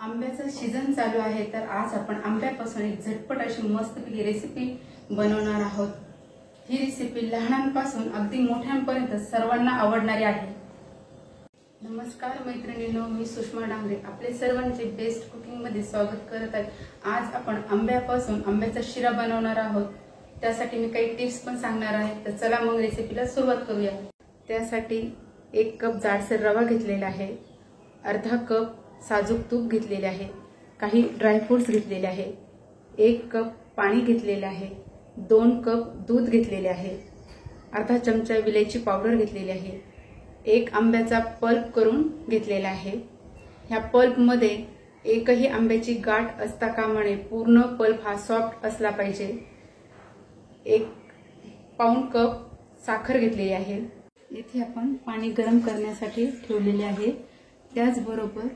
आंब्याचा सीझन चालू आहे तर आज आपण आंब्यापासून एक झटपट अशी मस्तपैकी रेसिपी बनवणार आहोत। ही रेसिपी लहानांपासून अगदी मोठ्यांपर्यंत सर्वांना आवडणारी आहे। नमस्कार मैत्रिणींनो, मी सुषमा डांगरे आपले सर्वांचे बेस्ट कुकिंग मध्ये स्वागत करत आहे। आज आपण आंब्यापासून आंब्याचा शिरा बनवणार आहोत। त्यासाठी मी काही टिप्स पण सांगणार आहे। तर चला मग रेसिपीला सुरुवात करूया। त्यासाठी 1 कप जाडसर रवा घेतलेला आहे, अर्धा कप साजूक तूप घेतलेले आहे, काही ड्रायफ्रुट्स घेतलेले आहे, 1 कप पाणी घेतलेले आहे, 2 कप दूध घेतलेले आहे, अर्धा चमचा विलायची पावडर घेतलेली आहे, 1 आंब्याचा पल्प करून घेतलेला आहे। ह्या पल्प मध्ये एकही आंब्याची गाठ असता कामा नये, पूर्ण पल्प हा सॉफ्ट असला पाहिजे। 1 पाऊण कप साखर घेतलेली आहे। इथे आपण पाणी गरम करण्यासाठी ठेवलेले आहे। त्याचबरोबर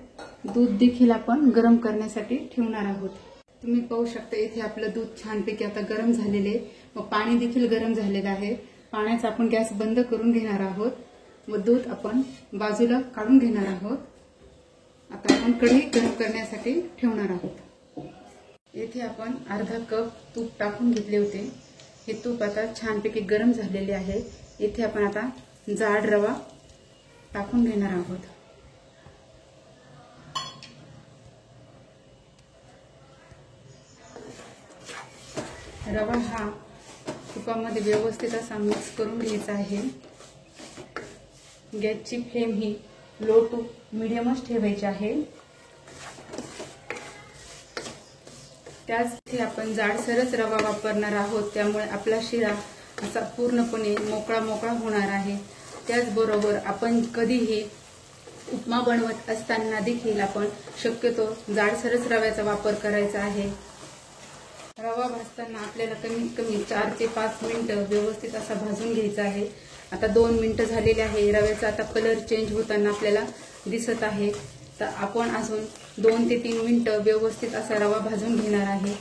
दूध देखील आपण गरम करण्यासाठी ठेवणार आहोत। तुम्ही पाहू शकता इथे आपलं दूध छानपैकी आता गरम झालेले व पाणी देखील गरम झालेलं आहे। पाण्याचा आपण गॅस बंद करून घेणार आहोत व दूध आपण बाजूला काढून घेणार आहोत। आता आपण कढई गरम करण्यासाठी ठेवणार आहोत। इथे आपण अर्धा कप तूप टाकून घेतले होते। हे तूप आता छानपैकी गरम झालेले आहे। इथे आपण आता जाड रवा टाकून घेणार आहोत। रवा हा तुपामध्ये व्यवस्थित असा मिक्स करून घ्यायचा आहे। गॅसची फ्लेम ही लो टू मीडियमच ठेवायची आहे। त्यासाठी आपण जाडसरच रवा वापरणार आहोत, त्यामुळे आपला शिरा असा पूर्णपणे मोकळा मोकळा होणार आहे। त्याचबरोबर आपण कधीही उपमा बनवत असताना देखील आपण शक्यतो जाडसरच रव्याचा वापर करायचा आहे। रवा भाजताना आपल्याला कमीत कमी 4 ते 5 मिनिटं व्यवस्थित असा भाजून घ्यायचा आहे। आता 2 मिनिटं झालेले आहे। रव्याचा आता कलर चेंज होताना आपल्याला दिसत आहे। तर आपण अजून 2 ते 3 मिनिटं व्यवस्थित असा रवा भाजून घेणार आहे।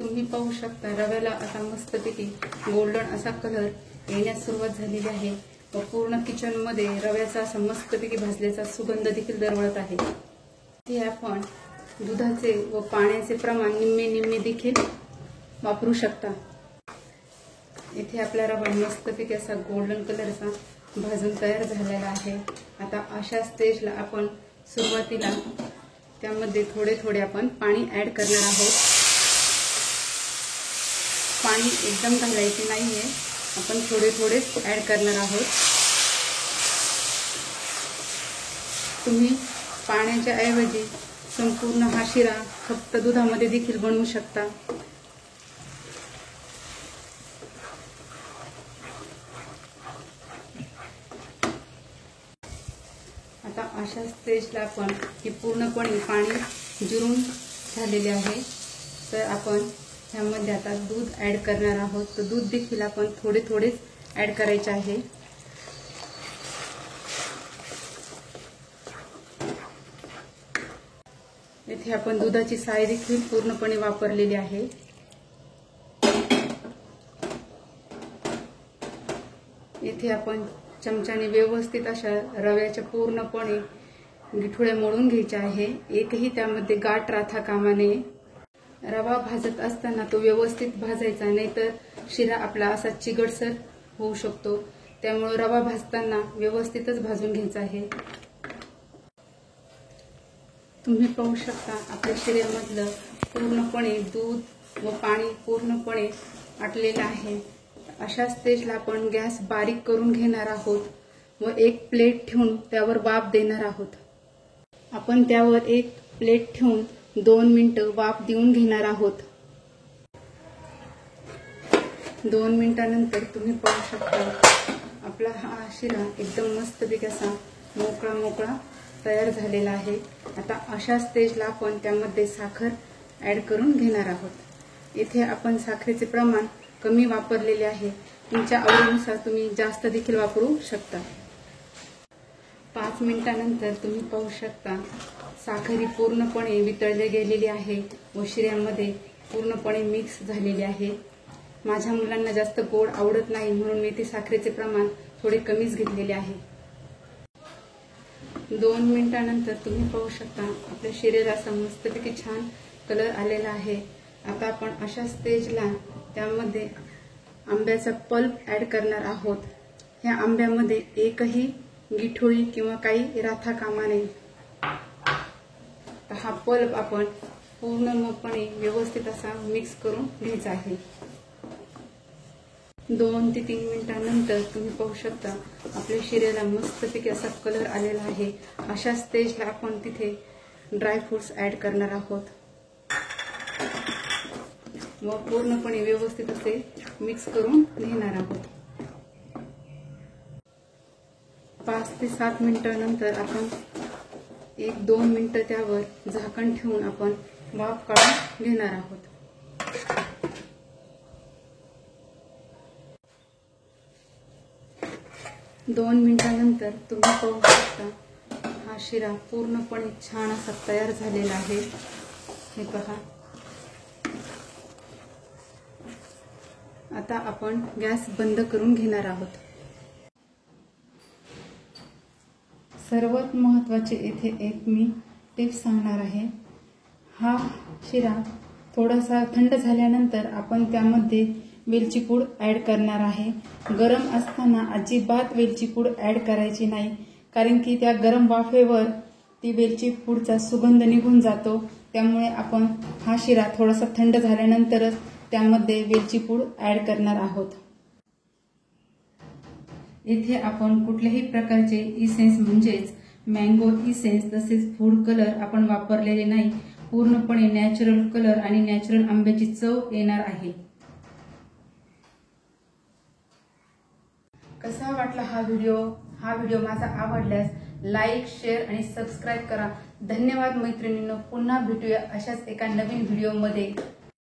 तुम्ही पाहू शकता रव्याला आता मस्तपैकी गोल्डन असा कलर येण्यास सुरुवात झालेली आहे व पूर्ण किचन मध्ये रव्याचा असा मस्तपैकी भाजल्याचा सुगंध देखील दरवळत आहे। हे आपण दुधाचे व पाण्याचे प्रमाण निम्मे निम्मे देखील वापरू शकता। इथे आपला रवा मस्तपैकी असा गोल्डन कलरचा भाजून तयार झालेला आहे। आता अशा स्टेजला आपण सुरुवातीला त्यामध्ये थोडे थोडे आपण पाणी ऍड करणार आहोत। पाणी एकदम घालायचे नाहीये, आपण थोडे थोडे ऍड करणार आहोत। तुम्ही पाण्याच्या ऐवजी संपूर्ण हा शिरा फक्त दुधामध्ये देखील बनवू शकता। आता अशा स्टेजला आपण हे पूर्णपणे पाणी जिरून झालेले आहे, तर आपण ह्यामध्ये आता दूध ऍड करणार आहोत। तर दूध देखील आपण थोडे थोडेच ऍड करायचे आहे। इथे आपण दुधाची साय देखील पूर्णपणे वापरलेली आहे। इथे आपण चमच्याने व्यवस्थित अशा रव्याच्या पूर्णपणे गिठुळे मोडून घ्यायचे आहे। एकही त्यामध्ये गाठ राहता कामा नये। रवा भाजत असताना तो व्यवस्थित भाजायचा, नाहीतर शिरा आपला असा चिगटसर होऊ शकतो। त्यामुळे रवा भाजताना व्यवस्थितच भाजून घ्यायचा आहे। तुम्ही पाहू शकता आपल्या शिऱ्यामधलं पूर्णपणे दूध व पाणी पूर्णपणे आटलेलं आहे। अशा स्टेजला आपण गॅस बारीक करून घेणार आहोत व एक प्लेट ठेवून त्यावर वाफ देणार आहोत। आपण त्यावर एक प्लेट ठेवून 2 मिनिटं वाफ देऊन घेणार आहोत। 2 मिनिटांनंतर तुम्ही पाहू शकता आपला हा शिरा एकदम मस्तपैकी असा मोकळा मोकळा तयार झालेला आहे। आता अशा स्टेजला आपण त्यामध्ये साखर ऍड करून घेणार आहोत। इथे आपण साखरेचे प्रमाण कमी वापरलेले आहे, तुमच्या आवडीनुसार तुम्ही जास्त देखील वापरू शकता। 5 मिनिटांनंतर तुम्ही पाहू शकता साखर ही पूर्णपणे वितळले गेलेली आहे व शिऱ्यामध्ये पूर्णपणे मिक्स झालेली आहे। माझ्या मुलांना जास्त गोड आवडत नाही, म्हणून मी ते साखरेचे प्रमाण थोडे कमीच घेतलेले आहे। 2 मिनिटानंतर तुम्ही पाहू शकता आपल्या शिरेला असा मस्तपैकी छान कलर आलेला आहे। आता आपण अशा स्टेजला त्यामध्ये आंब्याचा पल्प ऍड करणार आहोत। ह्या आंब्यामध्ये एकही गिठोळी किंवा काही राथा कामा नये। हा पल्प आपण पूर्णपणे व्यवस्थित असा मिक्स करून घ्यायचा आहे। 2 ते 3 मिनिटांनंतर तुम्ही पाहू शकता आपल्या शिरेला मस्तपैकी असा कलर आलेला आहे। अशा स्टेजला आपण तिथे ड्राय फ्रुट्स ऍड करणार आहोत व पूर्णपणे व्यवस्थित असे मिक्स करून घेणार आहोत। 5 ते 7 मिनिटांनंतर आपण 1-2 मिनिटं त्यावर झाकण ठेवून आपण वाफ काढून घेणार आहोत। दोन मिनिटांनंतर तुम्ही पाहू शकता हा शिरा पूर्णपणे छान असा तयार झालेला आहे। हे पहा। आता आपण गॅस बंद करून घेणार आहोत। सर्वात महत्त्वाचे येथे एक मी टिप्स सांगणार आहे। हा शिरा थोडासा थंड झाल्यानंतर आपण त्यामध्ये वेलची पूड ऍड करणार आहे। गरम असताना अजिबात वेलची पूड ऍड करायची नाही, कारण की त्या गरम वाफेवर ती वेलची पूडचा सुगंध निघून जातो। त्यामुळे आपण हा शिरा थोडासा थंड झाल्यानंतरच त्यामध्ये वेलची पूड ऍड करणार आहोत। इथे आपण कुठल्याही प्रकारचे इसेन्स म्हणजेच मँगो इसेन्स तसेच फूड कलर आपण वापरलेले नाही। पूर्णपणे नॅचरल कलर आणि नॅचरल आंब्याची चव येणार आहे। कसा वाटला हा व्हिडिओ? हा व्हिडिओ माझा आवडल्यास लाईक, शेअर आणि सबस्क्राइब करा। धन्यवाद मैत्रिणींनो, पुन्हा भेटूया अशाच एका नवीन व्हिडिओमध्ये।